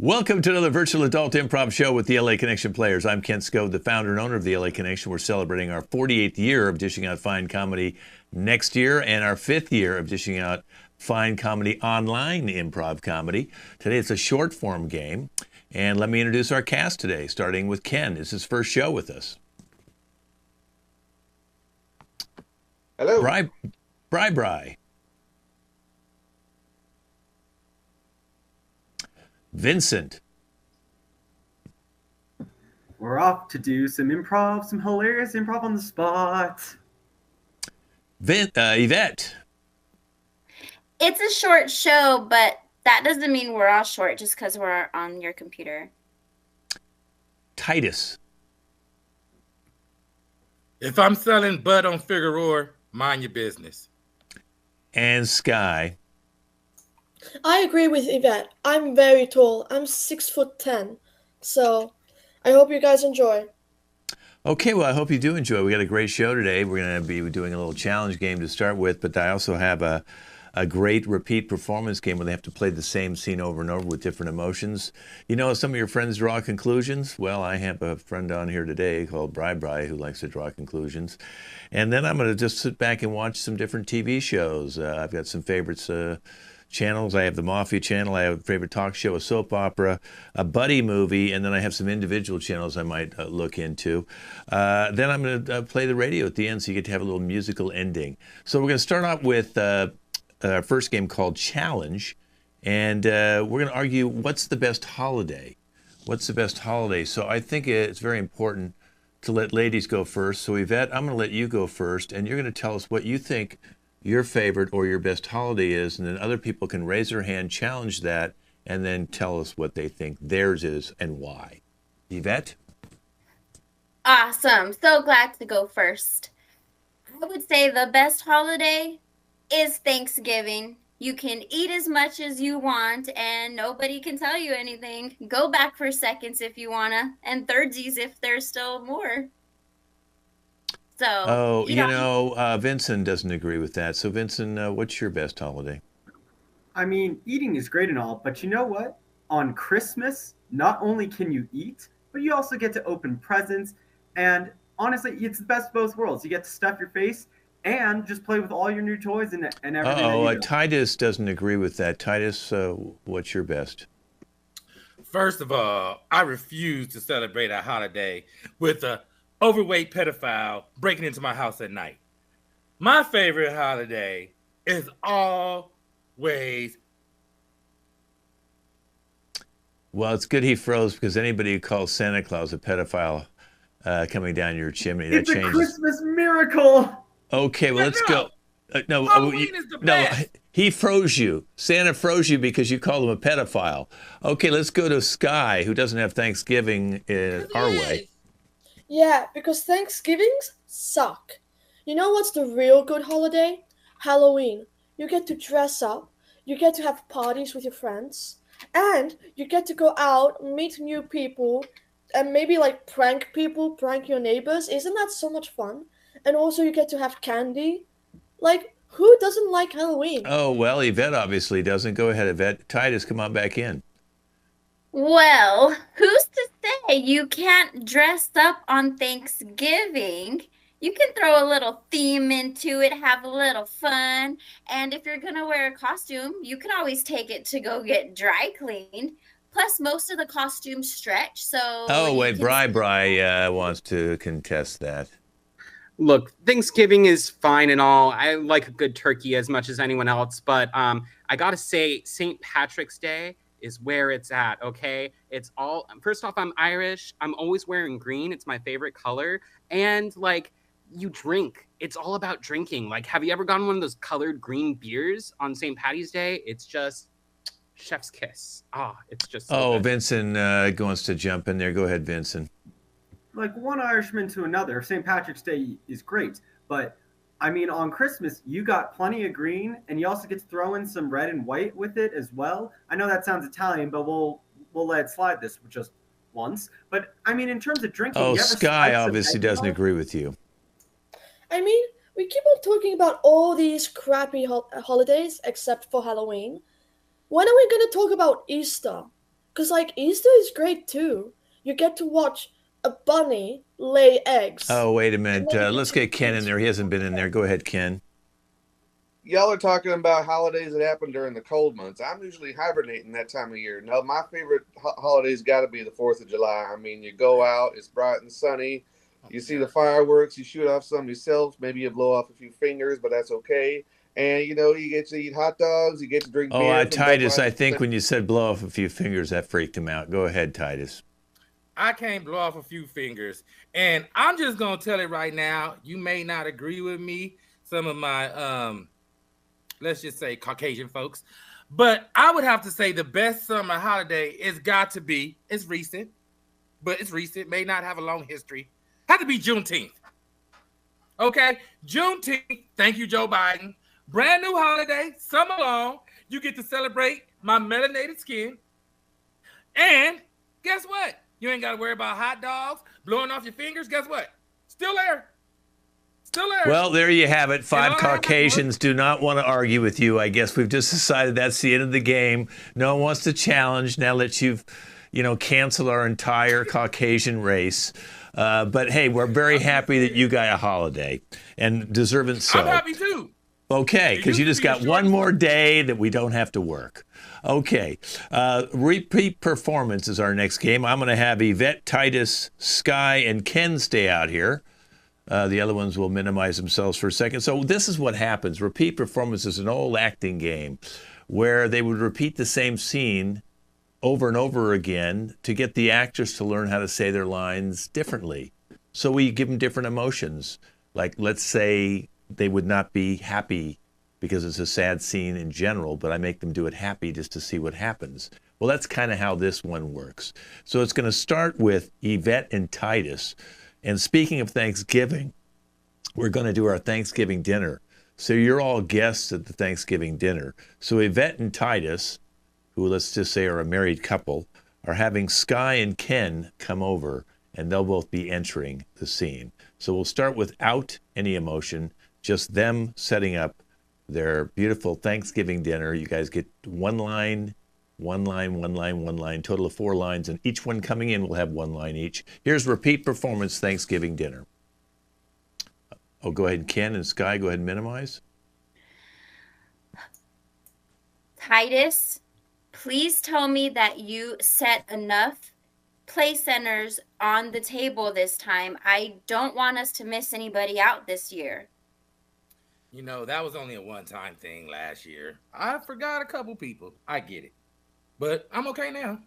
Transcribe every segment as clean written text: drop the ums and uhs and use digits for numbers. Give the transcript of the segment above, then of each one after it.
Welcome to another virtual adult improv show with the LA Connection players. I'm Ken Scove, the founder and owner of the LA Connection. We're celebrating our 48th year of dishing out fine comedy next year and our 5th year of dishing out fine comedy online improv comedy. Today it's a short form game. And let me introduce our cast today, starting with Ken. It's his first show with us. Hello. Bri. Vincent. We're off to do some improv, some hilarious improv on the spot. Yvette. It's a short show, but that doesn't mean we're all short just because we're on your computer. Titus. If I'm selling bud on Figueroa, mind your business. And Sky. I agree with Yvette. I'm very tall. I'm 6'10". So I hope you guys enjoy. Okay, well, I hope you do enjoy. We got a great show today. We're going to be doing a little challenge game to start with, but I also have a great repeat performance game where they have to play the same scene over and over with different emotions. You know, some of your friends draw conclusions. Well, I have a friend on here today called Bri who likes to draw conclusions. And then I'm going to just sit back and watch some different TV shows. I've got some favorites. Channels. I have the Mafia channel. I have a favorite talk show, a soap opera, a buddy movie, and then I have some individual channels I might look into. Then I'm going to play the radio at the end, so you get to have a little musical ending. So we're going to start out with our first game called Challenge, and we're going to argue what's the best holiday. What's the best holiday? So I think it's very important to let ladies go first. So Yvette, I'm going to let you go first, and you're going to tell us what you think your favorite or your best holiday is, and then other people can raise their hand, challenge that, and then tell us what they think theirs is and why. Yvette? Awesome. So glad to go first. I would say the best holiday is Thanksgiving. You can eat as much as you want, and nobody can tell you anything. Go back for seconds if you want to, and thirdsies if there's still more. So, Vincent doesn't agree with that. So, Vincent, what's your best holiday? I mean, eating is great and all, but you know what? On Christmas, not only can you eat, but you also get to open presents. And honestly, it's the best of both worlds. You get to stuff your face and just play with all your new toys and everything. Titus doesn't agree with that. Titus, what's your best? First of all, I refuse to celebrate a holiday with a overweight pedophile breaking into my house at night. My favorite holiday is always. Well, it's good he froze, because anybody who calls Santa Claus a pedophile coming down your chimney, that changes. It's a Christmas miracle. Okay, well, let's go. Halloween is the best. He froze you. Santa froze you because you called him a pedophile. Okay, let's go to Sky, who doesn't have Thanksgiving our way. Yeah, because Thanksgivings suck. You know what's the real good holiday? Halloween. You get to dress up, you get to have parties with your friends, and you get to go out, meet new people, and maybe like prank people, prank your neighbors. Isn't that so much fun? And also you get to have candy. Like, who doesn't like Halloween? Oh, well, Yvette obviously doesn't. Go ahead, Yvette. Titus, come on back in. Well, who's to say you can't dress up on Thanksgiving? You can throw a little theme into it, have a little fun, and if you're going to wear a costume, you can always take it to go get dry cleaned. Plus, most of the costumes stretch, so... Oh, wait, Bri wants to contest that. Look, Thanksgiving is fine and all. I like a good turkey as much as anyone else, but I gotta say, St. Patrick's Day is where it's at, okay? It's all, first off, I'm Irish. I'm always wearing green. It's my favorite color. And, like, you drink. It's all about drinking. Like, have you ever gotten one of those colored green beers on St. Patty's Day? It's just chef's kiss. It's just so good. Vincent wants to jump in there. Go ahead, Vincent. Like one Irishman to another, St. Patrick's Day is great, but I mean, on Christmas, you got plenty of green, and you also get to throw in some red and white with it as well. I know that sounds Italian, but we'll let it slide this just once. But I mean, in terms of drinking, oh, Sky obviously doesn't agree with you. I mean, we keep on talking about all these crappy holidays except for Halloween. When are we going to talk about Easter? Because, like, Easter is great too. You get to watch a bunny lay eggs. Oh, wait a And minute. then you Let's to get Ken in eat. there. He hasn't been in there. Go ahead, Ken. Y'all are talking about holidays that happen during the cold months. I'm usually hibernating that time of year. No, my favorite holiday's got to be the 4th of July. I mean, you go out, it's bright and sunny. You see the fireworks, you shoot off some yourself. Maybe you blow off a few fingers, but that's okay. And, you know, you get to eat hot dogs, you get to drink beer. From Titus, I Budweiser. think when you said blow off a few fingers, that freaked him out. Go ahead, Titus. I can't blow off a few fingers. And I'm just going to tell it right now. You may not agree with me, some of my, let's just say Caucasian folks. But I would have to say the best summer holiday is got to be, it's recent, but it's recent, may not have a long history. Had to be Juneteenth. Okay? Juneteenth, thank you, Joe Biden. Brand new holiday, summer long. You get to celebrate my melanated skin. And guess what? You ain't got to worry about hot dogs, blowing off your fingers. Guess what? Still there. Still there. Well, there you have it. 5 all I have to Caucasians do not want to argue with you. I guess we've just decided that's the end of the game. No one wants to challenge now that you've, canceled our entire Caucasian race. But hey, we're very happy that you got a holiday, and deserving so. I'm happy too. Okay, because you just got one more day that we don't have to work. Okay, repeat performance is our next game. I'm going to have Yvette, Titus, Sky, and Ken stay out here. The other ones will minimize themselves for a second. So this is what happens. Repeat performance is an old acting game where they would repeat the same scene over and over again to get the actors to learn how to say their lines differently. So we give them different emotions. Like, let's say they would not be happy because it's a sad scene in general, but I make them do it happy just to see what happens. Well, that's kind of how this one works. So it's going to start with Yvette and Titus. And speaking of Thanksgiving, we're going to do our Thanksgiving dinner. So you're all guests at the Thanksgiving dinner. So Yvette and Titus, who let's just say are a married couple, are having Sky and Ken come over, and they'll both be entering the scene. So we'll start without any emotion, just them setting up their beautiful Thanksgiving dinner. You guys get one line, total of 4 lines, and each one coming in will have 1 line each. Here's repeat performance Thanksgiving dinner. Oh, go ahead, Ken and Sky, go ahead and minimize. Titus, please tell me that you set enough play centers on the table this time. I don't want us to miss anybody out this year. You know, that was only a one-time thing last year. I forgot a couple people. I get it. But I'm okay now.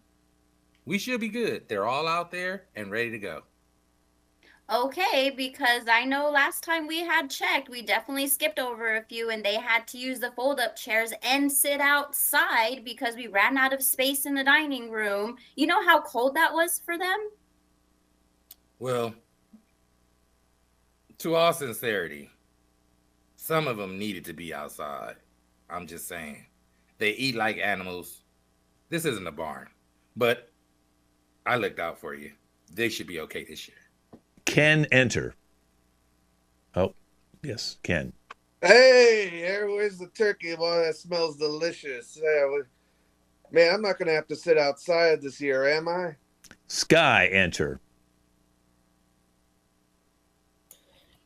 We should be good. They're all out there and ready to go. Okay, because I know last time we had checked, we definitely skipped over a few and they had to use the fold-up chairs and sit outside because we ran out of space in the dining room. You know how cold that was for them? Well, to all sincerity, some of them needed to be outside. I'm just saying. They eat like animals. This isn't a barn, but I looked out for you. They should be okay this year. Ken, enter. Oh, yes, Ken. Hey, where's the turkey? Boy, that smells delicious. Man, I'm not going to have to sit outside this year, am I? Sky, enter.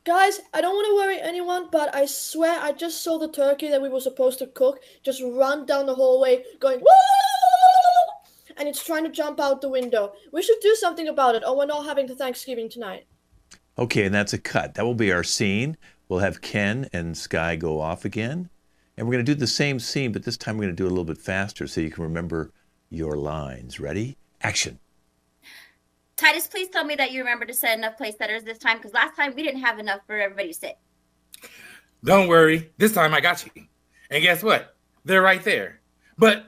Guys, I don't want to worry anyone, but I swear I just saw the turkey that we were supposed to cook just run down the hallway going, woo! And it's trying to jump out the window. We should do something about it, or we're not having the Thanksgiving tonight. Okay, and that's a cut. That will be our scene. We'll have Ken and Sky go off again. And we're going to do the same scene, but this time we're going to do it a little bit faster so you can remember your lines. Ready? Action. Titus, please tell me that you remember to set enough place setters this time, because last time we didn't have enough for everybody to sit. Don't worry. This time I got you. And guess what? They're right there. But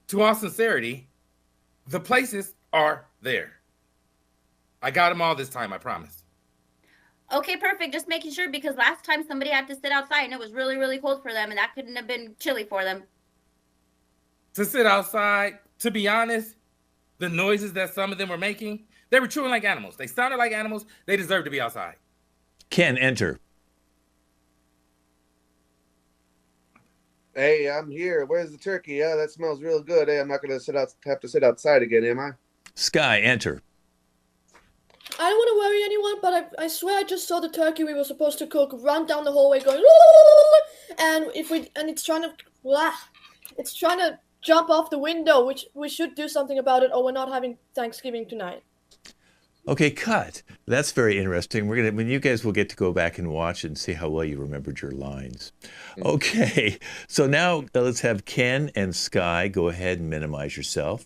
to all sincerity, the places are there. I got them all this time, I promise. Okay, perfect. Just making sure, because last time somebody had to sit outside and it was really, really cold for them, and that couldn't have been chilly for them. To sit outside, to be honest, the noises that some of them were making, they were chewing like animals. They sounded like animals. They deserve to be outside. Ken, enter. Hey, I'm here. Where's the turkey? Yeah, that smells real good. Hey, I'm not gonna have to sit outside again, am I? Sky, enter. I don't want to worry anyone, but I swear I just saw the turkey we were supposed to cook run down the hallway going, and it's trying to jump off the window, which we should do something about it, or we're not having Thanksgiving tonight. Okay, cut. That's very interesting. When you guys will get to go back and watch and see how well you remembered your lines. Okay, so now let's have Ken and Sky go ahead and minimize yourself.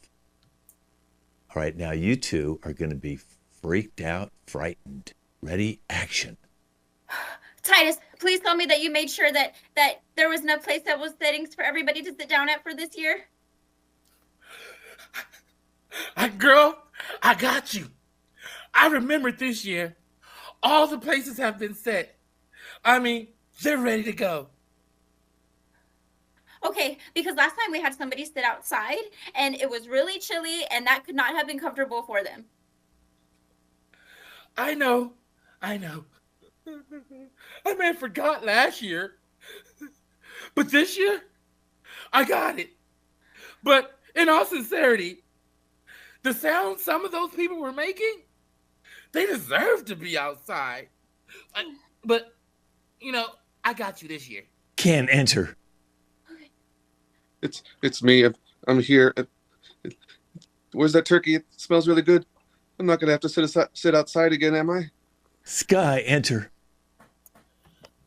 All right, now you two are going to be freaked out, frightened. Ready, action. Titus, please tell me that you made sure that there was enough place that was settings for everybody to sit down at for this year. Girl, I got you. I remember this year. All the places have been set. I mean, they're ready to go. Okay, because last time we had somebody sit outside and it was really chilly and that could not have been comfortable for them. I know. I may have forgot last year. But this year, I got it. But in all sincerity, the sound some of those people were making, they deserve to be outside. But, I got you this year. Ken, enter. It's me. I'm here. Where's that turkey? It smells really good. I'm not gonna have to sit outside again, am I? Sky, enter.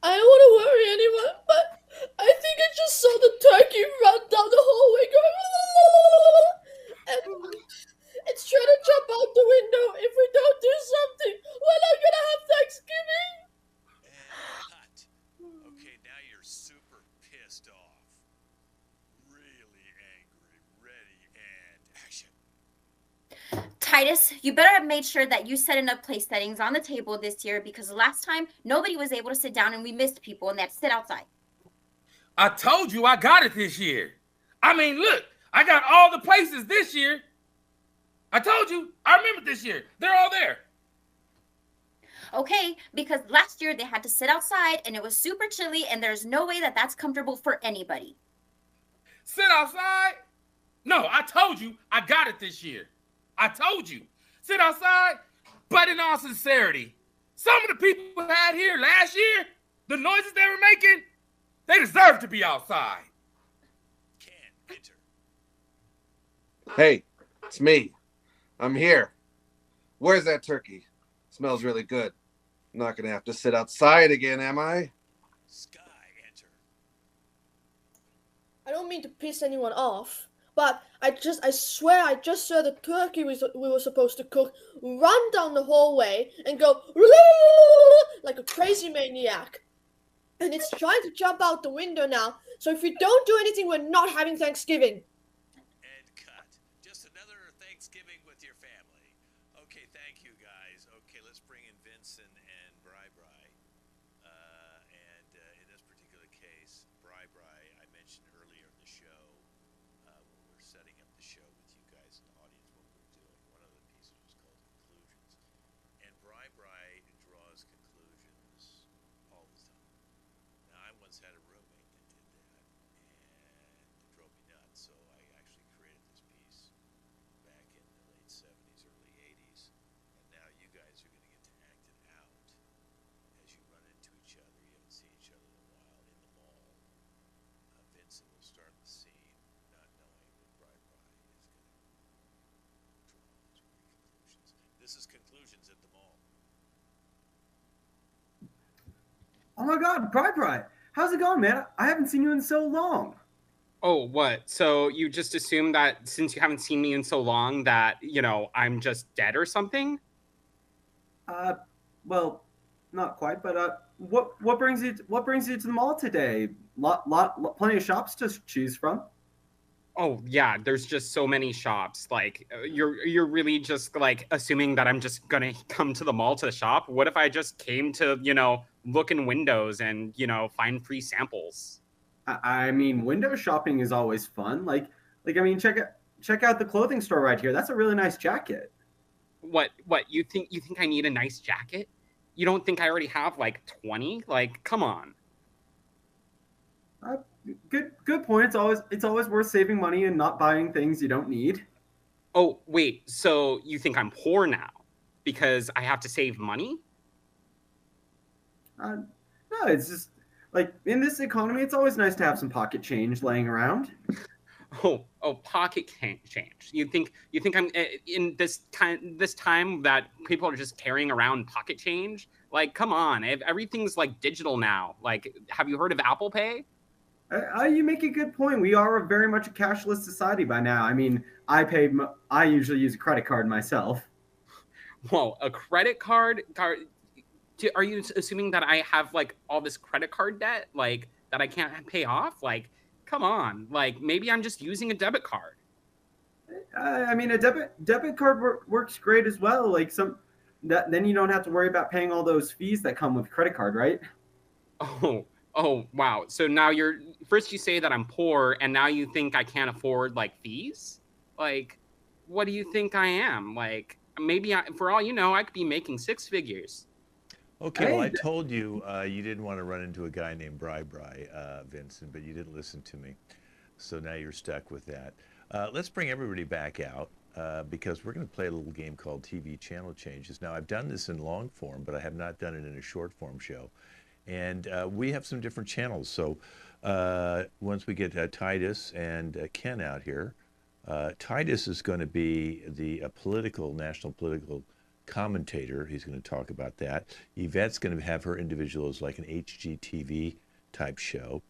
I don't want to worry anyone, but I think I just saw the turkey run down the hallway going, and it's trying to jump out the window. If we don't do something, we're not gonna have Thanksgiving. And cut. Okay, now you're super pissed off. Really angry. Ready, and action. Titus, you better have made sure that you set enough place settings on the table this year because last time nobody was able to sit down and we missed people and they had to sit outside. I told you I got it this year. I mean, look, I got all the places this year. I told you, I remember this year. They're all there. Okay, because last year they had to sit outside and it was super chilly and there's no way that that's comfortable for anybody. Sit outside? No, I told you I got it this year. I told you. Sit outside, but in all sincerity, some of the people who had here last year, the noises they were making, they deserve to be outside. Ken, enter. Hey, it's me. I'm here. Where's that turkey? Smells really good. I'm not gonna have to sit outside again, am I? Sky, enter. I don't mean to piss anyone off, but I swear I just saw the turkey we were supposed to cook run down the hallway and go like a crazy maniac. And it's trying to jump out the window now. So if we don't do anything, we're not having Thanksgiving. And cut. Just another Thanksgiving with your family. Okay, thank you guys. Okay, let's bring in Vincent and Bri. In this particular case, Bri, I mentioned earlier in the show, when we were setting up the show with you guys in the audience, what we were doing, one of the pieces was called conclusions. And Bri draws conclusions all the time. Now, I once had a roommate that did that, and it drove me nuts. So I actually created this piece back in the late 70s, early 80s. And now you guys are going to get to act it out as you run into each other. You haven't seen each other in a while in the mall. Vincent will start the scene not knowing that Bri is going to draw his conclusions. This is conclusions at the mall. Oh my God, Bri, how's it going, man? I haven't seen you in so long. Oh, what? So you just assume that since you haven't seen me in so long that, I'm just dead or something? Well, not quite, but what brings you to the mall today? Plenty of shops to choose from. Oh, yeah, there's just so many shops. Like, you're really just, like, assuming that I'm just gonna come to the mall to shop? What if I just came to, look in windows and, find free samples? I mean, window shopping is always fun. I mean, check out the clothing store right here. That's a really nice jacket. What, you think I need a nice jacket? You don't think I already have, like, 20? Like, come on. Good point. It's always worth saving money and not buying things you don't need. Oh, wait, so you think I'm poor now because I have to save money? No, it's just like in this economy, it's always nice to have some pocket change laying around. Oh, pocket change. You think I'm in this time that people are just carrying around pocket change? Like, come on, everything's like digital now. Like, have you heard of Apple Pay? You make a good point. We are very much a cashless society by now. I mean, I usually use a credit card myself. Whoa, a credit card? Are you assuming that I have like all this credit card debt, like that I can't pay off? Like, come on, like maybe I'm just using a debit card. I mean, a debit card works great as well. Like then you don't have to worry about paying all those fees that come with credit card, right? Oh, wow. So now first you say that I'm poor, and now you think I can't afford like fees? Like, what do you think I am? Like, maybe for all you know, I could be making 6 figures. Okay, well, I told you you didn't want to run into a guy named Bri, Vincent, but you didn't listen to me. So now you're stuck with that. Let's bring everybody back out because we're going to play a little game called TV Channel Changes. Now, I've done this in long form, but I have not done it in a short form show. And we have some different channels. So once we get Titus and Ken out here, Titus is going to be the national political commentator. He's going to talk about that. Yvette's going to have her individual as like an HGTV type show.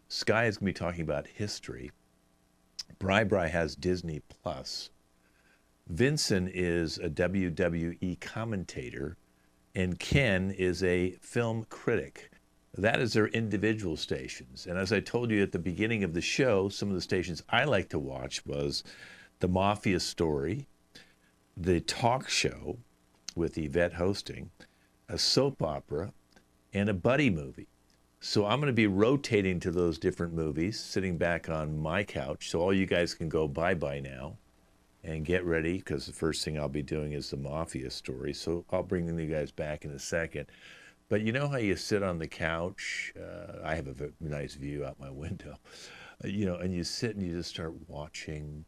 Sky is going to be talking about history. Bri has Disney Plus. Vincent is a WWE commentator, and Ken is a film critic. That is their individual stations. And as I told you at the beginning of the show, some of the stations I like to watch was the Mafia Story, the talk show with Yvette hosting, a soap opera, and a buddy movie. So I'm going to be rotating to those different movies, sitting back on my couch. So all you guys can go bye-bye now and get ready, because the first thing I'll be doing is the Mafia Story. So I'll bring you guys back in a second. But you know how you sit on the couch? I have a nice view out my window. And you sit and you just start watching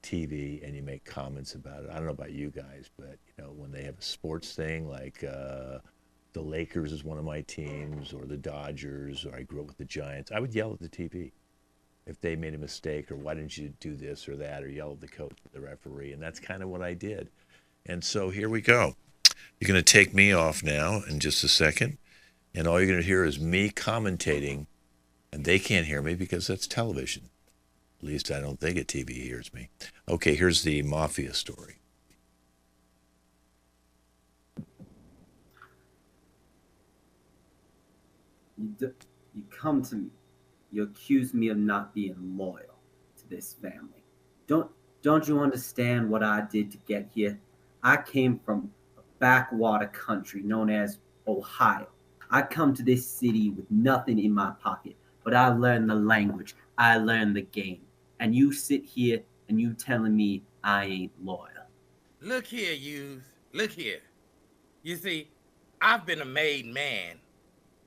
TV and you make comments about it. I don't know about you guys, but when they have a sports thing like the Lakers is one of my teams, or the Dodgers, or I grew up with the Giants, I would yell at the TV if they made a mistake, or why didn't you do this or that, or yell at the coach or the referee. And that's kind of what I did. And so here we go. You're going to take me off now in just a second, and all you're going to hear is me commentating, and they can't hear me because that's television. At least I don't think a TV hears me. Okay, here's the Mafia Story. You come to me. You accuse me of not being loyal to this family. Don't you understand what I did to get here? I came from a backwater country known as Ohio. I come to this city with nothing in my pocket, but I learned the language. I learned the game. And you sit here and you telling me I ain't loyal. Look here, youth. Look here. You see, I've been a made man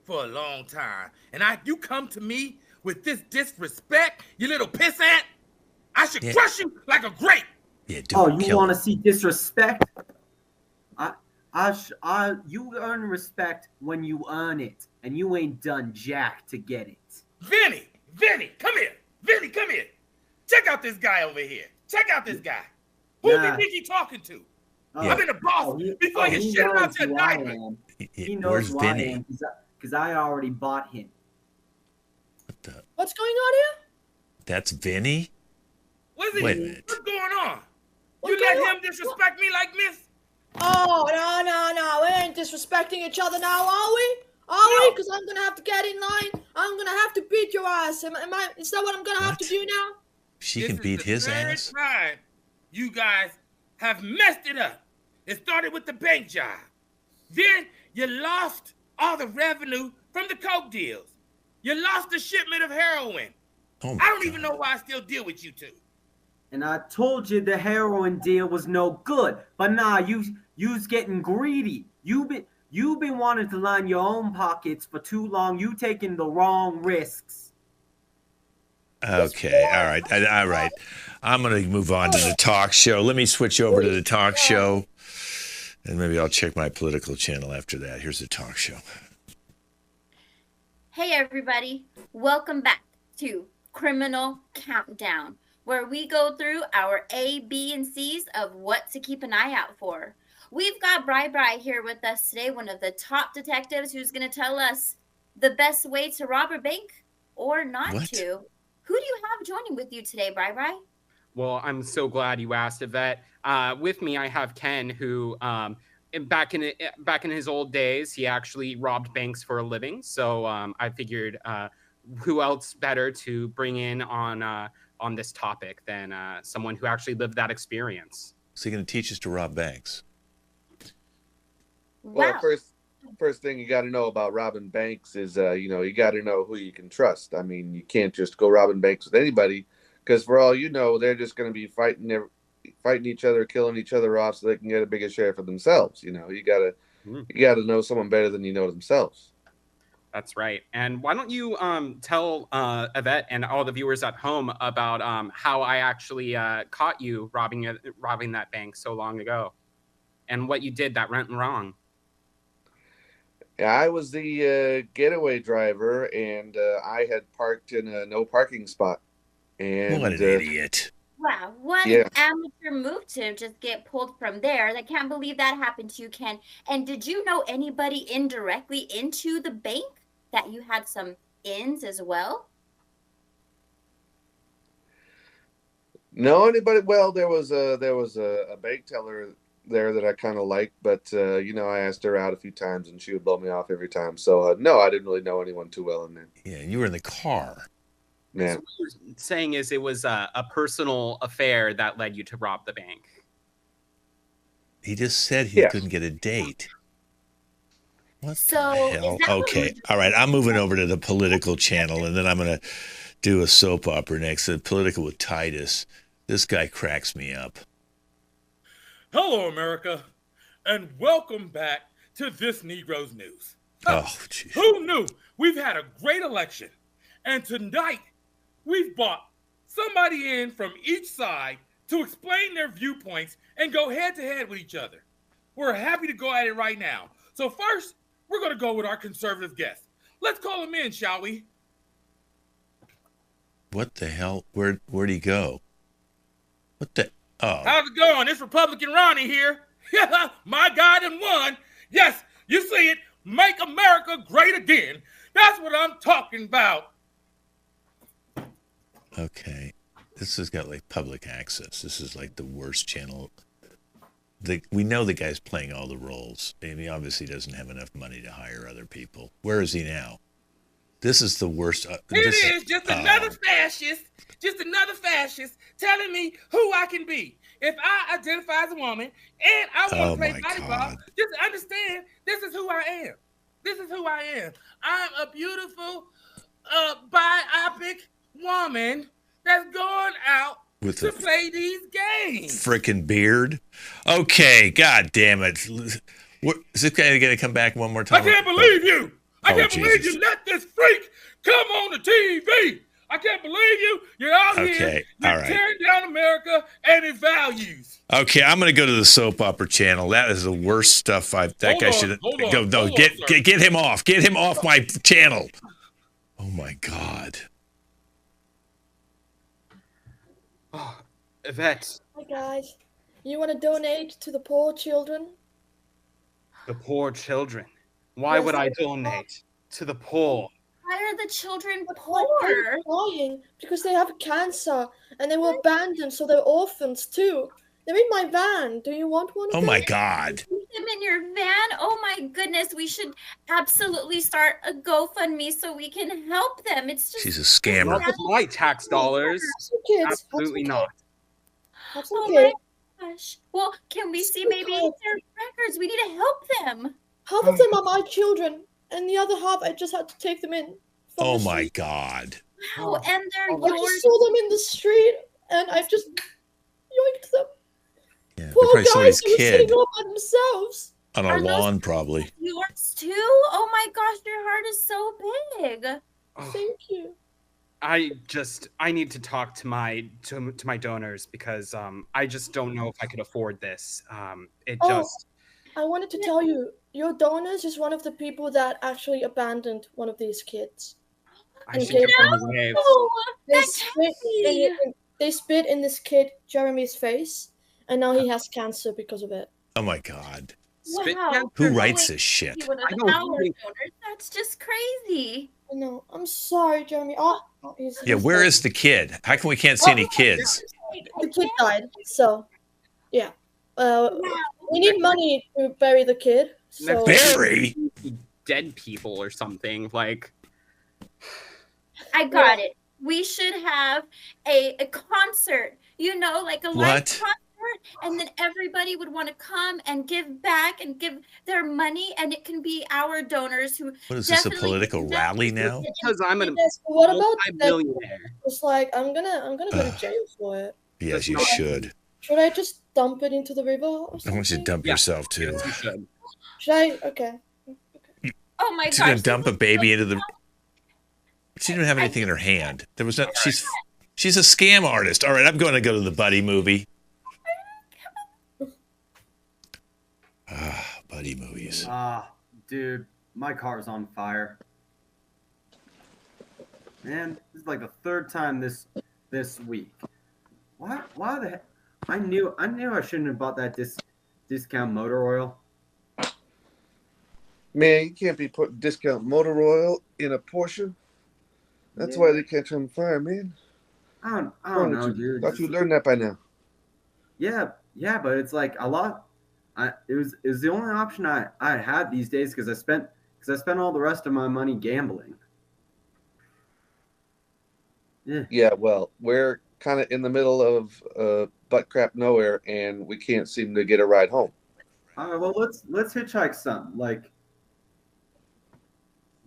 for a long time, and you come to me with this disrespect, you little pissant. I should crush you like a grape. Yeah, you want to see disrespect? You earn respect when you earn it, and you ain't done jack to get it. Vinny, come here. Vinny, come here. Check out this guy over here. Check out this guy. Who do you think he's talking to? I'm in the boss before you shit out your diamond. He knows who I am because I already bought him. What's going on here? That's Vinny? Wait a minute. What's going on? What's you let him disrespect me like this? Oh, no. We ain't disrespecting each other now, are we? Are we? Because I'm going to have to get in line. I'm going to have to beat your ass. Is that what I'm going to have to do now? She can beat his ass? Third time you guys have messed it up. It started with the bank job. Then you lost all the revenue from the coke deals. You lost the shipment of heroin. I don't even know why I still deal with you two. And I told you the heroin deal was no good. But nah, you's getting greedy. You've been wanting to line your own pockets for too long. You taking the wrong risks. Okay, all right, all right. I'm going to move on to the talk show. Let me switch over to the talk show, and maybe I'll check my political channel after that. Here's the talk show. Hey everybody, welcome back to Criminal Countdown, where we go through our A, B, and C's of what to keep an eye out for. We've got Bri here with us today, one of the top detectives who's going to tell us the best way to rob a bank or not to. Who do you have joining with you today, Bri? Well, I'm so glad you asked, Yvette. With me, I have Ken, who back in his old days, he actually robbed banks for a living. So I figured, who else better to bring in on this topic than someone who actually lived that experience? So you're going to teach us to rob banks? Well, first thing you got to know about robbing banks is, you got to know who you can trust. I mean, you can't just go robbing banks with anybody, because for all you know, they're just going to be fighting each other, killing each other off, so they can get a bigger share for themselves. You got to know someone better than you know themselves. That's right. And why don't you tell Yvette and all the viewers at home about how I actually caught you robbing that bank so long ago, and what you did that went wrong. I was the getaway driver, and I had parked in a no parking spot. And what an idiot! Wow, what an amateur move to just get pulled from there. I can't believe that happened to you, Ken. And did you know anybody indirectly into the bank that you had some ins as well? No, anybody. Well, there was a bank teller there that I kind of liked, but I asked her out a few times and she would blow me off every time. So no, I didn't really know anyone too well in there. Yeah, you were in the car. Yeah. So what you're saying is it was a personal affair that led you to rob the bank. He just said he couldn't get a date. What the hell? Okay, all right. I'm moving over to the political channel, and then I'm going to do a soap opera next. The political with Titus. This guy cracks me up. Hello, America, and welcome back to This Negro's News. Oh, geez. Who knew? We've had a great election, and tonight we've brought somebody in from each side to explain their viewpoints and go head-to-head with each other. We're happy to go at it right now. So first, we're going to go with our conservative guest. Let's call him in, shall we? What the hell? Where'd he go? What the... Oh. How's it going? It's Republican Ronnie here. My guy done won. Yes, you see it. Make America great again. That's what I'm talking about. Okay. This has got like public access. This is like the worst channel. We know the guy's playing all the roles. And he obviously doesn't have enough money to hire other people. Where is he now? This is the worst. It is just another fascist. Just another fascist telling me who I can be. If I identify as a woman and I want to play volleyball, just understand this is who I am. This is who I am. I'm a beautiful, biopic woman that's going out to play these games. Frickin' beard. Okay, god damn it. Is this guy going to come back one more time? I can't believe you. I can't believe you let this freak come on the TV. I can't believe you. You're out here. You're tearing down America and its values. Okay, I'm going to go to the soap opera channel. That is the worst stuff That guy should go. No, get him off. Get him off my channel. Oh my God. Oh, Yvette. Hi guys. You want to donate to the poor children? The poor children. Why would I donate to the poor? Why are the children poor? They're dying because they have cancer and they were abandoned, so they're orphans too. They're in my van. Do you want one of them? Oh my God. Put them in your van? Oh my goodness. We should absolutely start a GoFundMe so we can help them. It's just she's a scammer. Not with my tax dollars. Absolutely not. Oh my gosh. Well, can we see maybe their records? We need to help them. Half of them are my children, and the other half I just had to take them in. Oh my God. Wow, and they're yours. I just saw them in the street, and I've just yoinked them. Yeah, poor guys who were sitting all by themselves. On a lawn, probably. Yours too? Oh my gosh, your heart is so big. Thank you. I need to talk to my donors because I just don't know if I could afford this. It Oh, just I wanted to tell you, your donors is one of the people that actually abandoned one of these kids. I And should give them away. No, They that spit can't in, be. they spit in this kid Jeremy's face, and now he has cancer because of it. Oh my God. Spit Wow. cancer? Who No writes way. this He shit? one of I don't our think- donors. That's just crazy. I know. I'm sorry, Jeremy. Oh, he's Yeah, where dead. is the kid? How come we can't see any kids? The kid died? So, yeah. We need money to bury the kid. So Barry? Dead people or something like. I got it. We should have a concert, you know, like a live What? concert, and then everybody would want to come and give back and give their money, and it can be our donors who What is this, a definitely political invest rally in now? it. Because I'm an yes, but what about that? multi-billionaire. It's like I'm gonna go to jail for it. Yes, you That's not- should. Should I just dump it into the river or I something? want you to dump Yeah. yourself too. Yes, you should. Should I? Okay. Oh my She's gosh. gonna dump a baby into the. She didn't have anything in her hand. There was no. She's a scam artist. All right, I'm going to go to the Buddy movie. Buddy movies. Dude, my car's on fire. Man, this is like the third time this week. Why the heck? I knew I shouldn't have bought that discount motor oil. Man, you can't be putting discount motor oil in a Porsche. That's why they catch on fire, man. I don't know, dude. Thought you learned that by now. Yeah, but it's like a lot. It was the only option I had these days because I spent all the rest of my money gambling. Yeah. Yeah, well, we're kind of in the middle of butt crap nowhere, and we can't seem to get a ride home. All right, well let's hitchhike some. Like,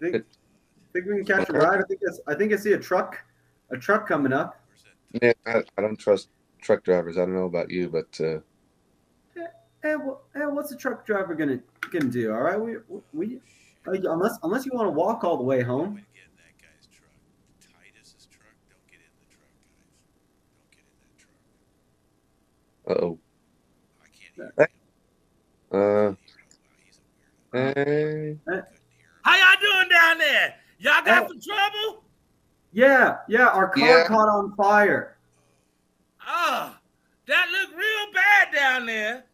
think we can catch a ride? I think I see a truck coming up. Man, I don't trust truck drivers. I don't know about you, but Hey, what's a truck driver gonna do? All right, we like, unless you want to walk all the way home. Get in that guy's truck. Titus's truck. Don't get in the truck, guys. Don't get in that truck. uh-oh. I can't hear you. Hey. How y'all doing down there? Y'all got some trouble? Yeah, our car caught on fire. Oh, that look real bad down there.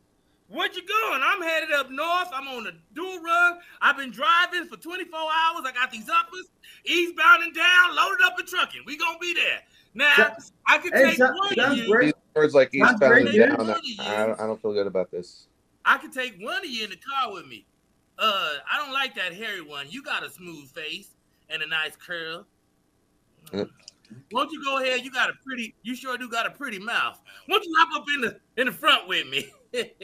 Where'd you going? I'm headed up north. I'm on a dual run. I've been driving for 24 hours. I got these uppers, eastbound and down, loaded up and trucking. We gonna be there. Now, I can take one of you. Great. These words like Sounds eastbound and great, down. dude. I don't feel good about this. I can take one of you in the car with me. I don't like that hairy one. You got a smooth face and a nice curl. Won't you go ahead? You sure do got a pretty mouth. Won't you hop up in the front with me?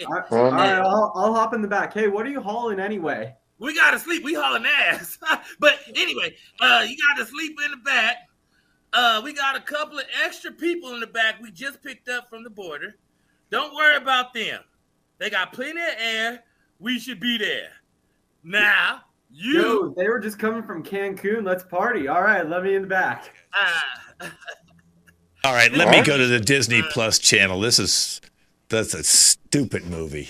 All right, I'll hop in the back. Hey, what are you hauling anyway? We gotta sleep. We hauling ass. But anyway, you gotta sleep in the back. We got a couple of extra people in the back we just picked up from the border. Don't worry about them. They got plenty of air. We should be there. Now, Yo, they were just coming from Cancun. Let's party. All right, let me in the back. All right, let me go to the Disney Plus channel. That's a stupid movie.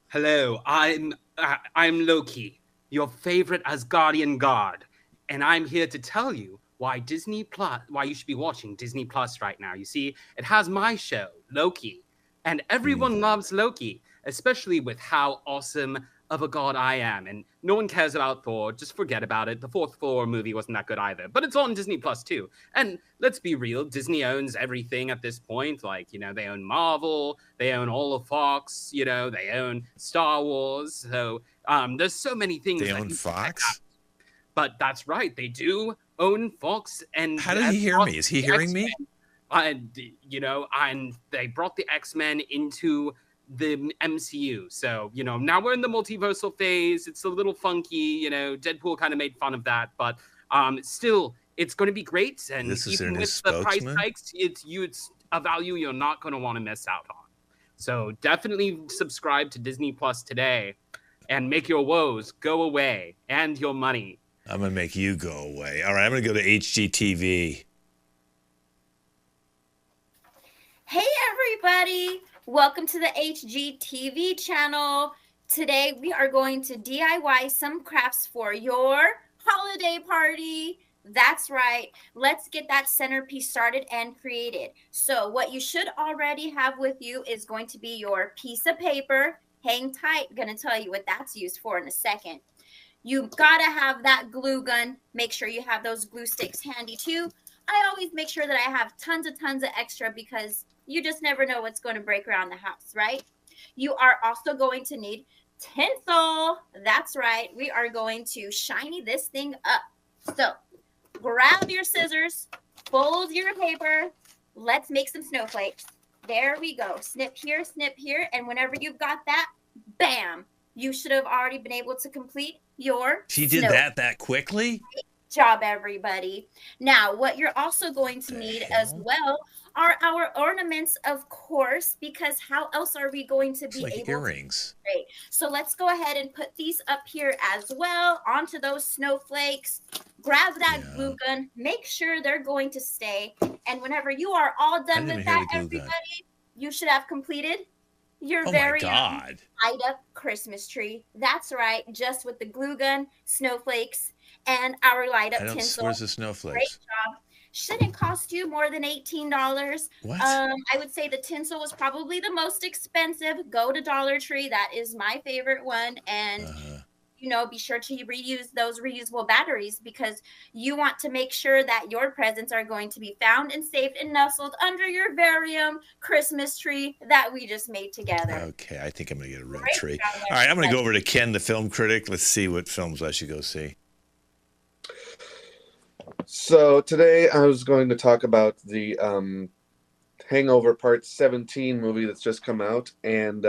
Hello, I'm Loki, your favorite Asgardian god, and I'm here to tell you why why you should be watching Disney Plus right now. You see, it has my show, Loki, and everyone loves Loki, especially with how awesome of a god I am. And no one cares about Thor. Just forget about it. The fourth Thor movie wasn't that good either. But it's on Disney Plus too. And let's be real, Disney owns everything at this point. Like, they own Marvel, they own all of Fox, they own Star Wars. So there's so many things. They own Fox? But that's right, they do own Fox. And how did he hear me? Is he hearing me? And they brought the X-Men into the MCU. So, now we're in the multiversal phase. It's a little funky, Deadpool kind of made fun of that, but still, it's going to be great. And even with the price hikes, it's a value you're not going to want to miss out on. So definitely subscribe to Disney Plus today and make your woes go away and your money. I'm going to make you go away. All right, I'm going to go to HGTV. everybody. Welcome to the HGTV channel. Today we are going to DIY some crafts for your holiday party. That's right. Let's get that centerpiece started and created. So what you should already have with you is going to be your piece of paper. Hang tight. I'm going to tell you what that's used for in a second. You've got to have that glue gun. Make sure you have those glue sticks handy too. I always make sure that I have tons of extra because you just never know what's going to break around the house, right? You are also going to need tinsel. That's right. We are going to shiny this thing up. So grab your scissors, fold your paper. Let's make some snowflakes. There we go. Snip here, and whenever you've got that, bam, you should have already been able to complete your She did that quickly? Great job, everybody. Now, what you're also going to need as well are our ornaments, of course, because how else are we going to be able earrings. to create? So let's go ahead and put these up here as well onto those snowflakes. Grab that glue gun. Make sure they're going to stay. And whenever you are all done with that, everybody, you should have completed your very own light up Christmas tree. That's right, just with the glue gun, snowflakes, and our light up tinsel. Where's the snowflakes? Great job. Shouldn't cost you more than $18. What? I would say the tinsel was probably the most expensive. Go to Dollar Tree. That is my favorite one. And you know, be sure to reuse those reusable batteries because you want to make sure that your presents are going to be found and safe and nestled under your very own Christmas tree that we just made together. Okay, I think I'm going to get a red tree. All right, I'm going to go over to Ken, the film critic. Let's see what films I should go see. So today I was going to talk about the Hangover Part 17 movie that's just come out. And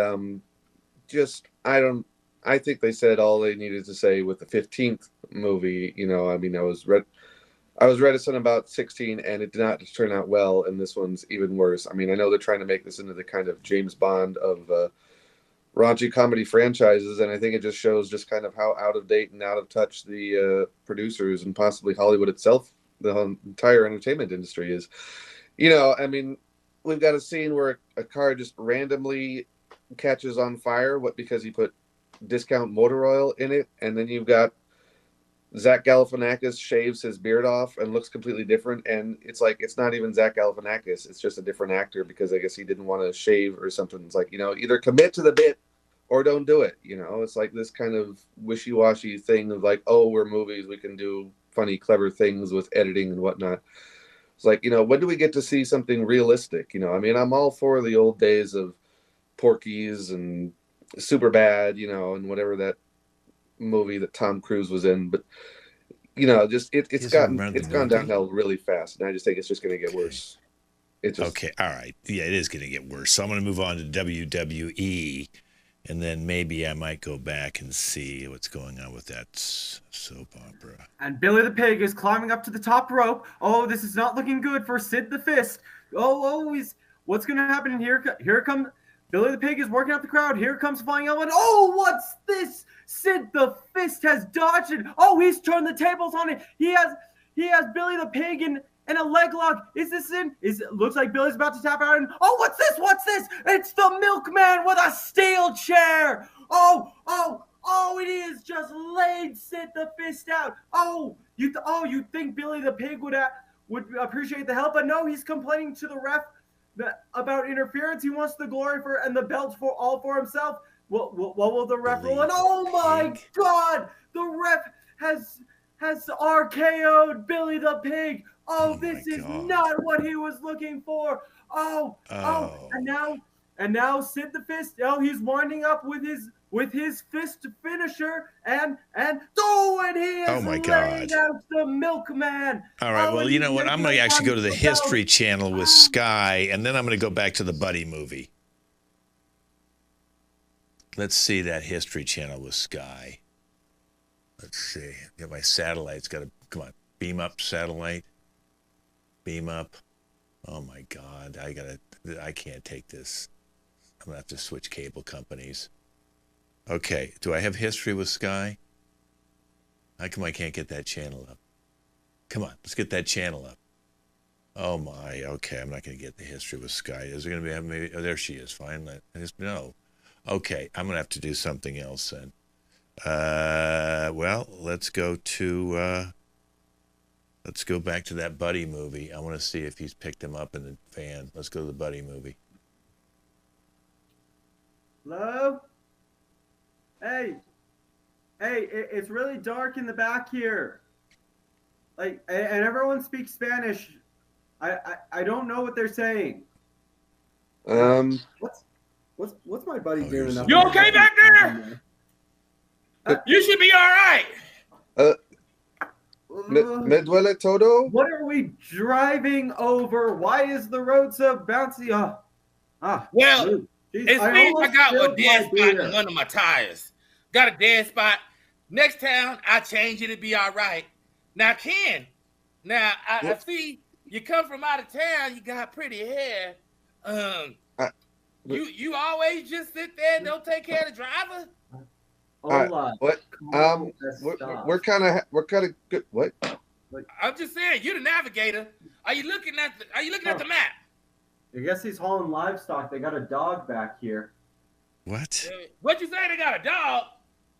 I think they said all they needed to say with the 15th movie. You know, I mean, I was reticent about 16, and it did not turn out well, and this one's even worse. I mean, I know they're trying to make this into the kind of James Bond of raunchy comedy franchises, and I think it just shows just kind of how out of date and out of touch the producers and possibly Hollywood itself, the entire entertainment industry is. You know, I mean, we've got a scene where a car just randomly catches on fire, because he put discount motor oil in it, and then you've got Zach Galifianakis shaves his beard off and looks completely different, and it's like it's not even Zach Galifianakis, it's just a different actor because I guess he didn't want to shave or something. It's like, you know, either commit to the bit or don't do it. You know, it's like this kind of wishy-washy thing of like, oh, we're movies, we can do funny, clever things with editing and whatnot. It's like, you know, when do we get to see something realistic? You know, I mean, I'm all for the old days of Porky's and Superbad, you know, and whatever that movie that Tom Cruise was in, but you know, just it's gone downhill really fast, and I just think it's just going to get worse. Okay, all right, yeah, it is going to get worse. So I'm going to move on to WWE, and then maybe I might go back and see what's going on with that soap opera. And Billy the Pig is climbing up to the top rope. Oh, this is not looking good for Sid the Fist. What's going to happen? Here comes. Billy the Pig is working out the crowd. Here comes Flying Elbow. Oh, what's this? Sid the Fist has dodged it. Oh, he's turned the tables on it. He has Billy the Pig in a leg lock. Is this in? Looks like Billy's about to tap out. And oh, what's this? What's this? It's the Milkman with a steel chair. Oh, it is just laid Sid the Fist out. Oh, you think Billy the Pig would appreciate the help, but no, he's complaining to the ref about interference. He wants the glory and the belt for himself. What will the ref rule? And oh my God, the ref has RKO'd Billy the Pig. Oh, this is not what he was looking for. Oh, and now Sid the Fist. Oh, he's winding up with his fist finisher, and he is laying out the Milkman. All right, well, you know what? I'm going to actually go to the History Channel with Sky, and then I'm going to go back to the Buddy movie. Let's see that History Channel with Sky. Let's see. Got my satellites. Come on, beam up, satellite. Beam up. Oh my God, I can't take this. I'm going to have to switch cable companies. Okay, do I have History with Sky? How come I can't get that channel up? Come on, let's get that channel up. Oh my. Okay, I'm not going to get the history with Sky. Is there going to be maybe? Oh, there she is. Fine. No. Okay, I'm going to have to do something else then. Well, let's go back to that Buddy movie. I want to see if he's picked him up in the van. Let's go to the Buddy movie. Hello? Hey, it's really dark in the back here. Like, and everyone speaks Spanish. I don't know what they're saying. What's my buddy Oh, doing? up You there? okay back there? You should be all right. Me duele todo. What are we driving over? Why is the road so bouncy? Well, dude. Jeez, it seems I almost got a spilled dead my spot beer. in one of my tires. Got a dead spot. Next town, I change it to be all right. Now, Ken, I see you come from out of town. You got pretty hair. You always just sit there and don't take care of the driver. Hola. What? Come We're kind of good. What? I'm just saying, you're the navigator. Are you looking at the map? I guess he's hauling livestock. They got a dog back here. What? What you say? They got a dog?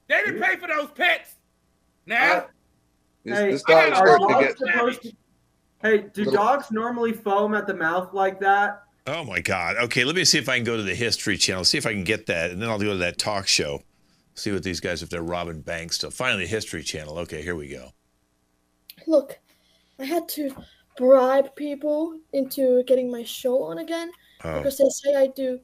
They didn't pay for those pets. Now, This are dog's starting to dogs get. supposed to? Hey, do dogs normally foam at the mouth like that? Oh my God. Okay, let me see if I can go to the History Channel, see if I can get that, and then I'll go to that talk show, see what these guys, if they're robbing banks still. Finally, History Channel. Okay, here we go. Look, I had to bribe people into getting my show on again Oh, because they say I do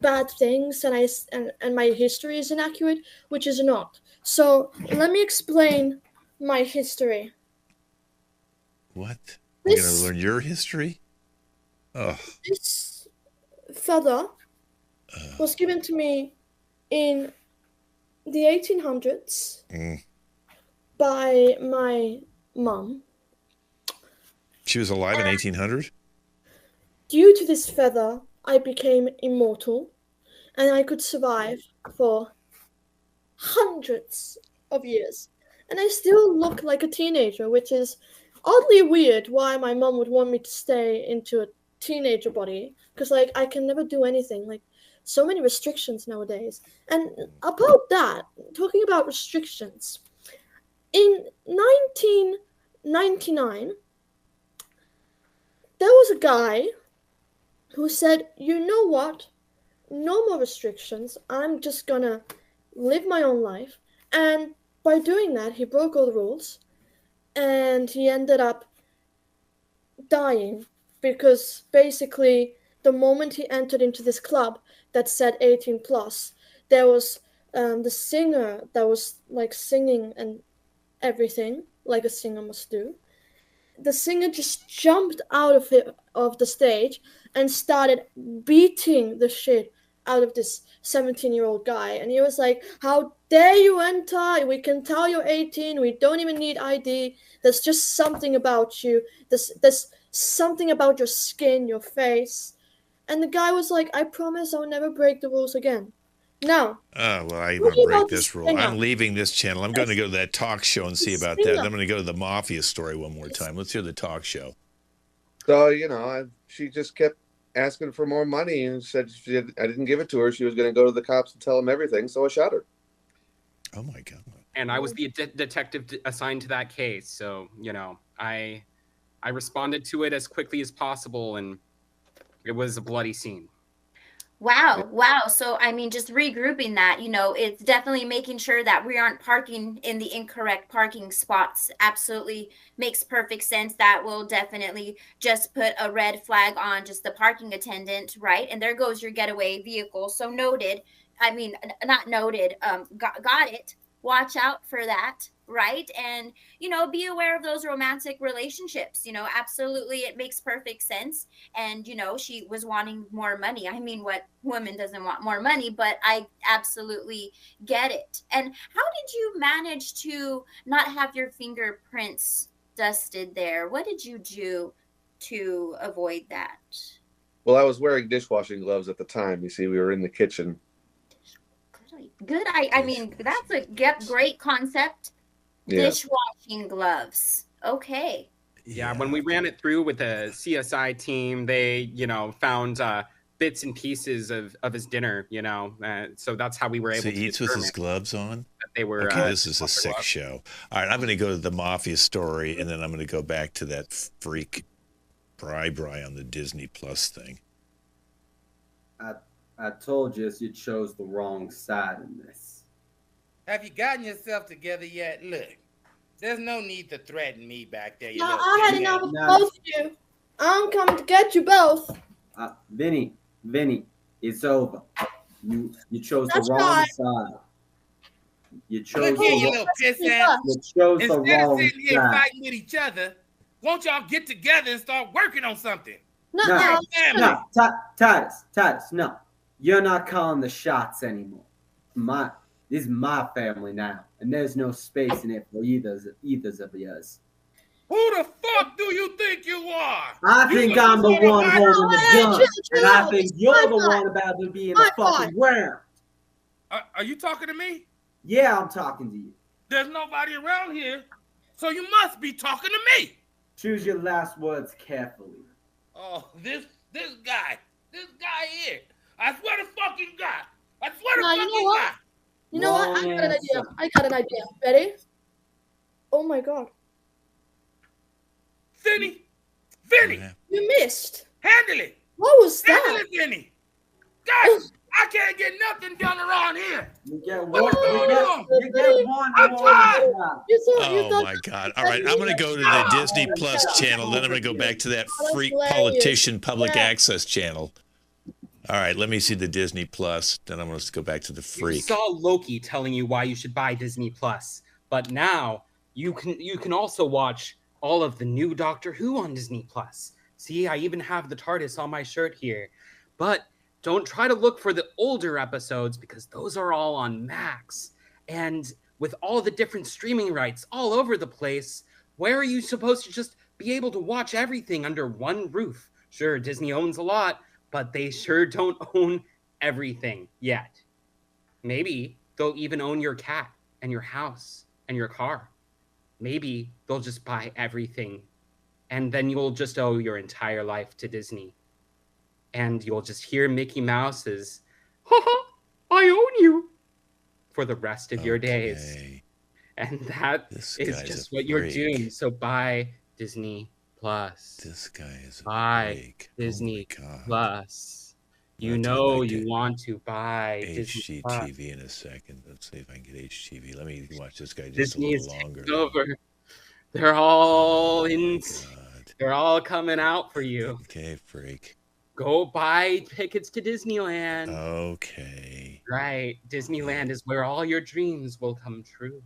bad things and my history is inaccurate, which is not. So let me explain my history. what? We're going to This learn your history? Oh, this feather was given to me in the 1800s mm. by my mom. She was alive in 1800? Due to this feather, I became immortal, and I could survive for hundreds of years. And I still look like a teenager, which is oddly weird why my mom would want me to stay into a teenager body, because like I can never do anything, like so many restrictions nowadays. And about that, talking about restrictions, in 1999 there was a guy who said, you know what, no more restrictions, I'm just gonna live my own life. And by doing that, he broke all the rules, and he ended up dying because basically the moment he entered into this club that said 18 plus, there was the singer that was like singing and everything like a singer must do. The singer just jumped out of the stage and started beating the shit out of this 17-year-old guy. And he was like, how dare you enter? We can tell you're 18. We don't even need ID. There's just something about you. There's something about your skin, your face. And the guy was like, I promise I'll never break the rules again. Now, Oh, well, I What want to break about this this rule. singer? I'm leaving this channel. I'm going to go to that talk show and see about that. singer. Then I'm going to go to the Mafia story one more time. Let's hear the talk show. So she just kept asking for more money and said I didn't give it to her. She was going to go to the cops and tell them everything, so I shot her. Oh my God. And I was the detective assigned to that case, so I responded to it as quickly as possible, and it was a bloody scene. Wow. So, I mean, just regrouping that, it's definitely making sure that we aren't parking in the incorrect parking spots. Absolutely makes perfect sense. That will definitely just put a red flag on just the parking attendant, right? And there goes your getaway vehicle. So noted. I mean, not noted. Got it. Watch out for that, right? And, be aware of those romantic relationships. Absolutely, it makes perfect sense. And, she was wanting more money. I mean, what woman doesn't want more money? But I absolutely get it. And how did you manage to not have your fingerprints dusted there? What did you do to avoid that? Well, I was wearing dishwashing gloves at the time. You see, we were in the kitchen. Good. I mean, that's a great concept. Yeah. Dishwashing gloves. Okay. Yeah, when we ran it through with the CSI team, they, found bits and pieces of his dinner, so that's how we were able So to he eats with his determine gloves on? that they were. Okay, this is a sick show. All right, I'm going to go to the Mafia story, and then I'm going to go back to that freak Bri on the Disney Plus thing. I told you you chose the wrong side in this. Have you gotten yourself together yet? Look, there's no need to threaten me back there. No, I had enough of both of you. I'm coming to get you both. Vinny, it's over. You chose That's the wrong right. side. You chose Look here, you little piss ass. You chose the Instead of wrong sitting here side. fighting with each other, won't y'all get together and start working on something? No, Family. Titus, no. You're not calling the shots anymore. This is my family now, and there's no space in it for either of yours. Who the fuck do you think you are? I think I'm the one holding the gun, and I think you're the High one about to be in the fucking ground. Are you talking to me? Yeah, I'm talking to you. There's nobody around here, so you must be talking to me. Choose your last words carefully. Oh, this guy here. I swear to fucking God. I swear to fucking God. You know what? I got an idea. Ready? Oh my God. Vinny, you missed. handle it. What was that? Handle it, Vinny. Guys, I can't get nothing done around here. You get What's one. going on? You get one. I'm tired. Oh my God. All right, I'm going to go to the Disney Plus channel, then I'm going to go back to that freak politician public access channel. All right, let me see the Disney Plus, then I'm going to go back to the freak. You saw Loki telling you why you should buy Disney Plus, but now you can also watch all of the new Doctor Who on Disney Plus. See, I even have the TARDIS on my shirt here. But don't try to look for the older episodes because those are all on Max. And with all the different streaming rights all over the place, where are you supposed to just be able to watch everything under one roof? Sure, Disney owns a lot, but they sure don't own everything yet. Maybe they'll even own your cat and your house and your car. Maybe they'll just buy everything, and then you'll just owe your entire life to Disney. And you'll just hear Mickey Mouse's, "Ha ha, I own you," for the rest of your days. And that is just what you're doing. So buy Disney Plus. This guy is buy Disney Plus. You know you want to buy Disney Plus. HGTV in a second. Let's see if I can get HGTV. Let me watch this guy just Disney a is little longer. over. They're all They're all coming out for you. Okay, freak. Go buy tickets to Disneyland. Okay. Right. Disneyland is where all your dreams will come true.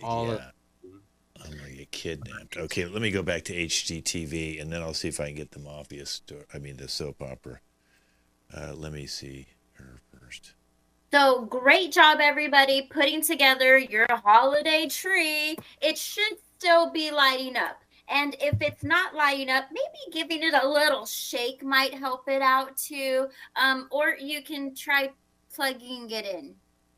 All of them. I'm gonna get kidnapped. Okay, let me go back to HGTV, and then I'll see if I can get the Mafia story. I mean, the soap opera. Let me see her first. So great job, everybody, putting together your holiday tree. It should still be lighting up. And if it's not lighting up, maybe giving it a little shake might help it out too. Or you can try plugging it in.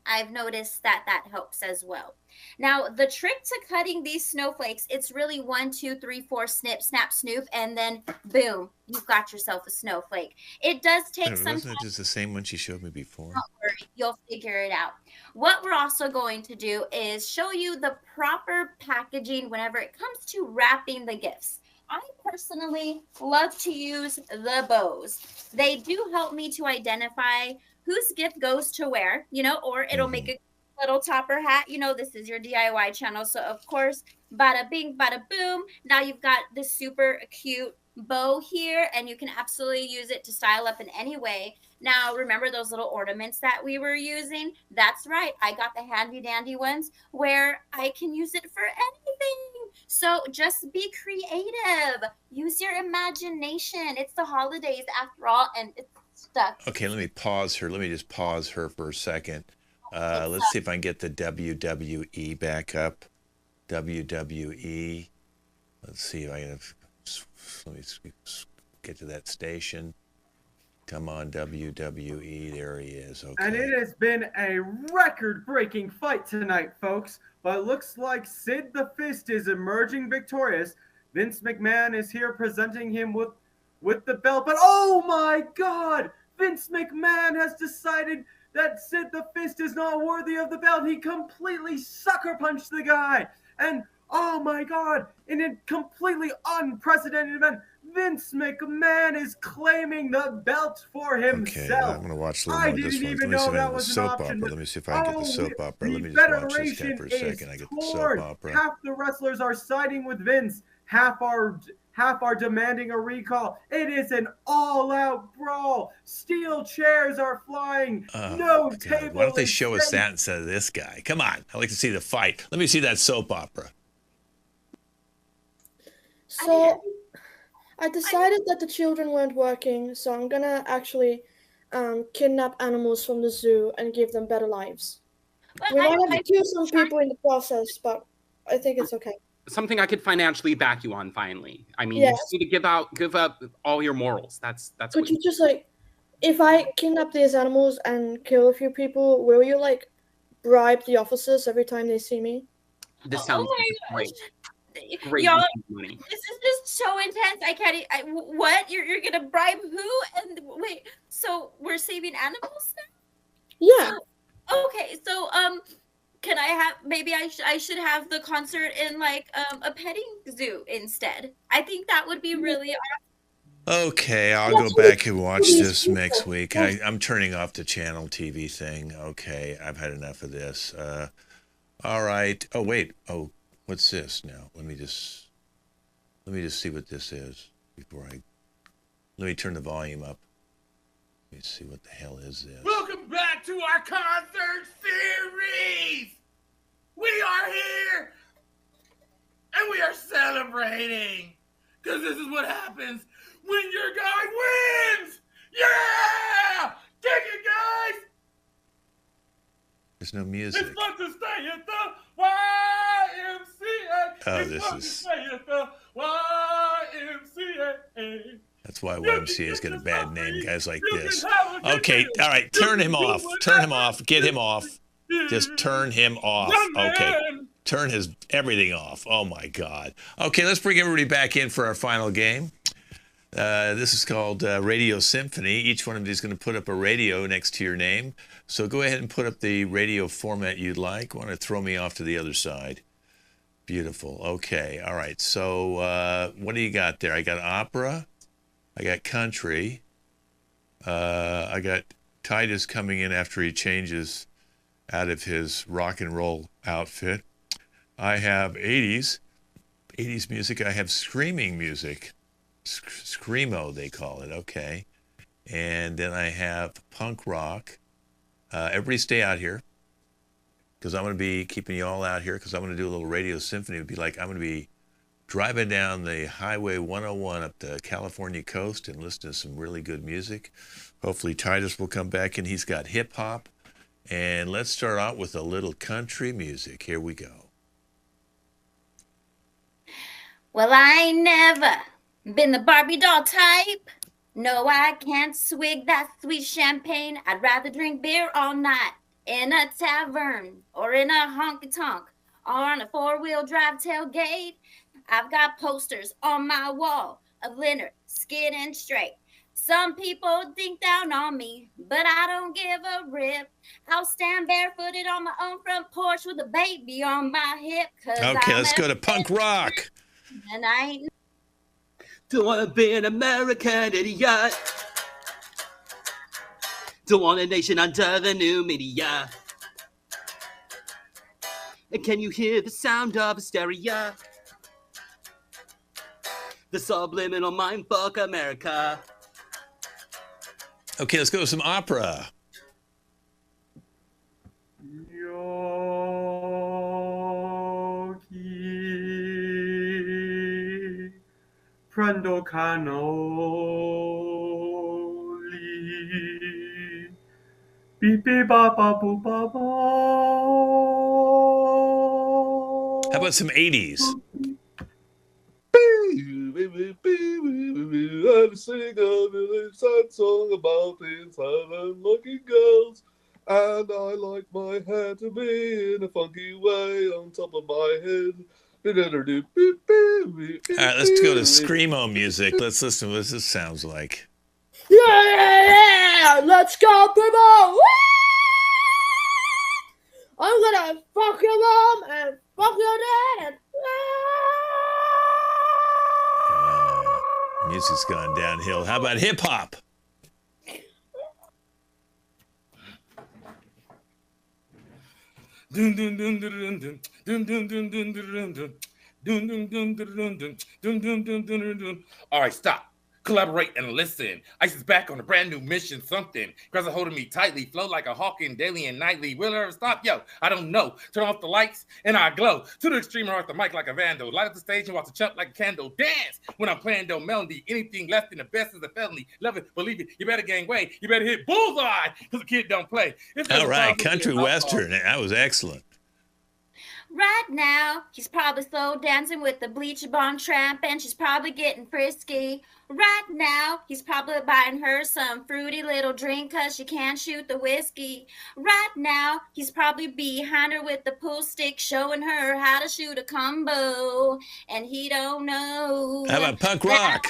I've noticed that helps as well. Now, the trick to cutting these snowflakes, it's really 1, 2, 3, 4, snip, snap, snoop, and then boom, you've got yourself a snowflake. It does take some time. Wasn't it just the same one she showed me before? Don't worry, you'll figure it out. What we're also going to do is show you the proper packaging whenever it comes to wrapping the gifts. I personally love to use the bows. They do help me to identify whose gift goes to where, or it'll make a little topper hat. This is your DIY channel. So, of course, bada bing, bada boom. Now you've got this super cute bow here, and you can absolutely use it to style up in any way. Now, remember those little ornaments that we were using? That's right. I got the handy dandy ones where I can use it for anything. So just be creative. Use your imagination. It's the holidays after all, and it's stuck. Okay, let me pause her. Let me just pause her for a second. Let's see if I can get the WWE back up. WWE. Let's see if I can. Let me get to that station. Come on, WWE. There he is. Okay. And it has been a record-breaking fight tonight, folks. But it looks like Sid the Fist is emerging victorious. Vince McMahon is here presenting him with the belt. But oh my God, Vince McMahon has decided that Sid the Fist is not worthy of the belt. He completely sucker punched the guy. And oh my God, in a completely unprecedented event, Vince McMahon is claiming the belt for himself. Okay, I'm going to watch a little more of this one. Let me see if I have the soap opera. Let me see if I can get the soap opera. Let me just watch this guy for a second. I get the soap opera. Half the wrestlers are siding with Vince. Half are demanding a recall. It is an all-out brawl. Steel chairs are flying. No table. Why don't they show us that instead of this guy? Come on. I'd like to see the fight. Let me see that soap opera. So I decided that the children weren't working, so I'm gonna actually kidnap animals from the zoo and give them better lives. We might have to kill some people in the process, but I think it's okay. Something I could financially back you on. Finally, I mean, Yes. you just need to give up all your morals. That's. Could What you just like, if I kidnap these animals and kill a few people, will you like bribe the officers every time they see me? This sounds great. Great Y'all, money. this is just so intense. I can't. What? You're gonna bribe who? And wait, so we're saving animals now? Yeah. So, okay, so can I have maybe I should have the concert in like a petting zoo instead. I think that would be really awesome. Okay, I'll go back and watch this next week. I'm turning off the channel TV thing. Okay, I've had enough of this. All right. Oh wait. Oh, what's this now? Let me just see what this is before let me turn the volume up. Let me see what the hell is this. Welcome back to our concert series. We are here and we are celebrating because this is what happens when your guy wins. Yeah! Take it, guys! There's no music. It's fun to stay at the YMCA. Oh, it's this fun is- to stay at the YMCA. That's why YMCA's got a bad name, guys like this. Okay, all right, turn him off. Turn him off. Get him off. Just turn him off. Okay. Turn his everything off. Oh my God. Okay, let's bring everybody back in for our final game. This is called Radio Symphony. Each one of these is going to put up a radio next to your name. So go ahead and put up the radio format you'd like. Want to throw me off to the other side. Beautiful. Okay. All right. So what do you got there? I got opera. I got country. I got Titus coming in after he changes out of his rock and roll outfit. I have 80s music. I have screaming music. Screamo, they call it. Okay. And then I have punk rock. Everybody stay out here because I'm going to be keeping you all out here because I'm going to do a little radio symphony. It would be like I'm going to be driving down the Highway 101 up the California coast and listen to some really good music. Hopefully Titus will come back and he's got hip hop. And let's start out with a little country music. Here we go. Well, I ain't never been the Barbie doll type. No, I can't swig that sweet champagne. I'd rather drink beer all night in a tavern or in a honky tonk or on a four-wheel drive tailgate. I've got posters on my wall of Leonard, skin and straight. Some people think down on me, but I don't give a rip. I'll stand barefooted on my own front porch with a baby on my hip. Okay, let's go to punk rock. And I ain't. Don't wanna be an American idiot. Don't want a nation under the new media. And can you hear the sound of hysteria? The subliminal mindfuck America. Okay, let's go to some opera. Yogi Prendo Canoli Beep beep ba ba boo ba ba. How about some 80s? I sing a really sad song about these heaven-looking girls, and I like my hair to be in a funky way on top of my head, let's go to Screamo music. Let's listen to what this sounds like. Yeah! Let's go, people! Woo! I'm gonna fuck your mom and fuck your dad and... Music's gone downhill. How about hip hop? Dun dun dun dun dun dun dun dun dun dun dun dun. Dun dun dun dun dun dun dun dun dun dun dun. All right, stop. Collaborate and listen. Ice is back on a brand new mission. Something grabs a hold of me tightly, flow like a hawking daily and nightly. Will it ever stop? Yo, I don't know. Turn off the lights and I glow. To the extreme, I off the mic like a vandal. Light up the stage and watch the chump like a candle. Dance when I'm playing no melody. Anything less than the best is a felony. Love it, believe it. You better gain weight. You better hit bullseye because the kid don't play. All right, country western. That was excellent. Right now, he's probably slow dancing with the bleach blonde tramp, and she's probably getting frisky. Right now, he's probably buying her some fruity little drink because she can't shoot the whiskey. Right now, he's probably behind her with the pool stick, showing her how to shoot a combo, and he don't know. How about punk rock?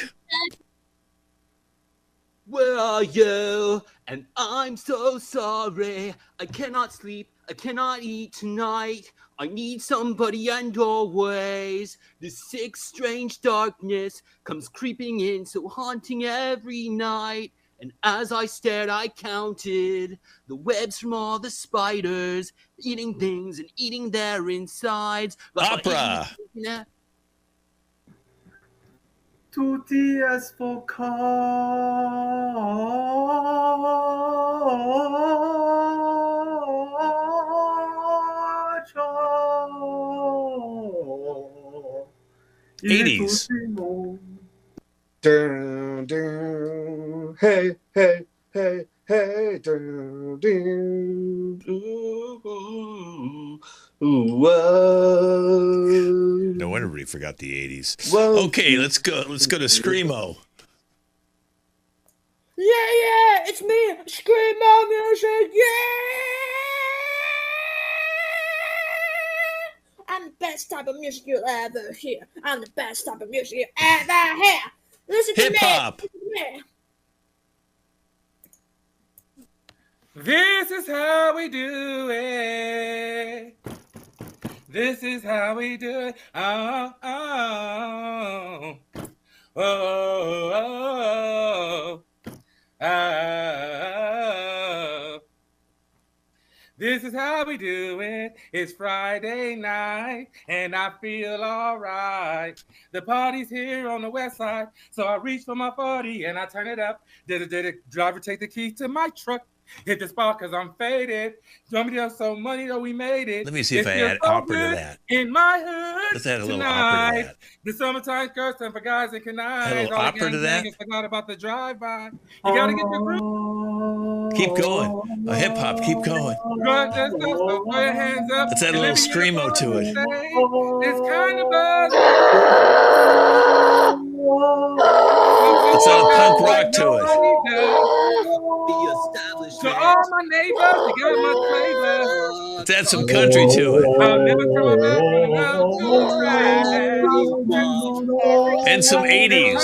Where are you? And I'm so sorry. I cannot sleep. I cannot eat tonight. I need somebody and always. The sick, strange darkness comes creeping in, so haunting every night. And as I stared, I counted the webs from all the spiders, eating things and eating their insides. Opera. Tutti es focaccia. 80s. Dun, dun, hey, hey, hey, hey, dun, dun, ooh, ooh, whoa. No wonder everybody forgot the 80s. Whoa. Okay, let's go to Screamo. Yeah, it's me, Screamo music, yeah! I'm the best type of music you'll ever hear. I'm the best type of music you'll ever hear. Listen to me. Hip-hop. Listen to me. This is how we do it. This is how we do it. Oh, oh, oh, oh, oh, oh. This is how we do it. It's Friday night, and I feel all right. The party's here on the west side, so I reach for my 40 and I turn it up. Driver, take the key to my truck. Hit the spot because I'm faded. Want me to have some money though we made it. Let me see if I add opera to that. In my hood. Let's add a little tonight. opera to that. The summertime curse and for guys and canines. A little All the opera to that? forgot about the drive-by. You gotta get the group. Keep going. Hip hop, keep going. Let's throw your hands up. Let's add a little screamo to it. It's kind of buzz. Let's add a punk rock to it. To all my neighbors, you got my flavor. Let's add some country to it. I'll never come back from And some 80s.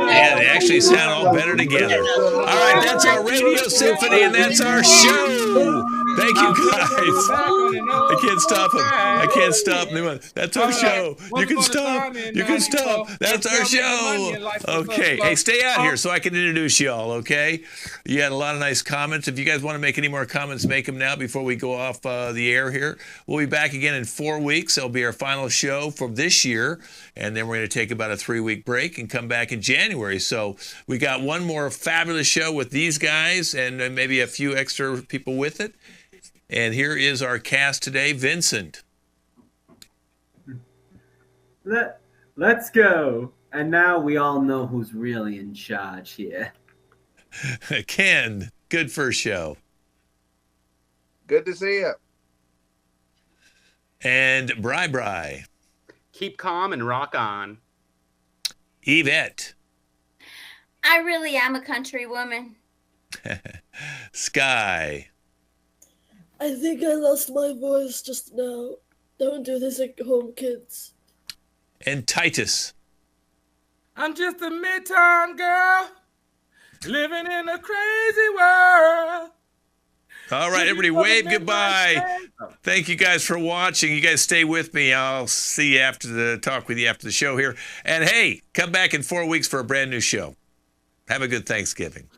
Yeah, they actually sound all better together. All right, that's our radio symphony, and that's our show. Thank you, guys. I can't stop them. I can't stop them. That's our show. You can stop. You can stop. That's our show. Okay. Hey, stay out here so I can introduce you all, okay? You had a lot of nice comments. If you guys want to make any more comments, make them now before we go off the air here. We'll be back again in 4 weeks. It'll be our final show for this year, and then we're going to take about a 3-week break and come back in January. So we got one more fabulous show with these guys and maybe a few extra people with it. And here is our cast today, Vincent. Let's go. And now we all know who's really in charge here. Ken, good first show. Good to see you. And Bri. Keep calm and rock on. Yvette. I really am a country woman. Sky. I think I lost my voice just now. Don't do this at home, kids. And Titus. I'm just a midtown girl living in a crazy world. All right, everybody, wave goodbye. Thank you guys for watching. You guys stay with me. I'll see you talk with you after the show here. And hey, come back in 4 weeks for a brand new show. Have a good Thanksgiving.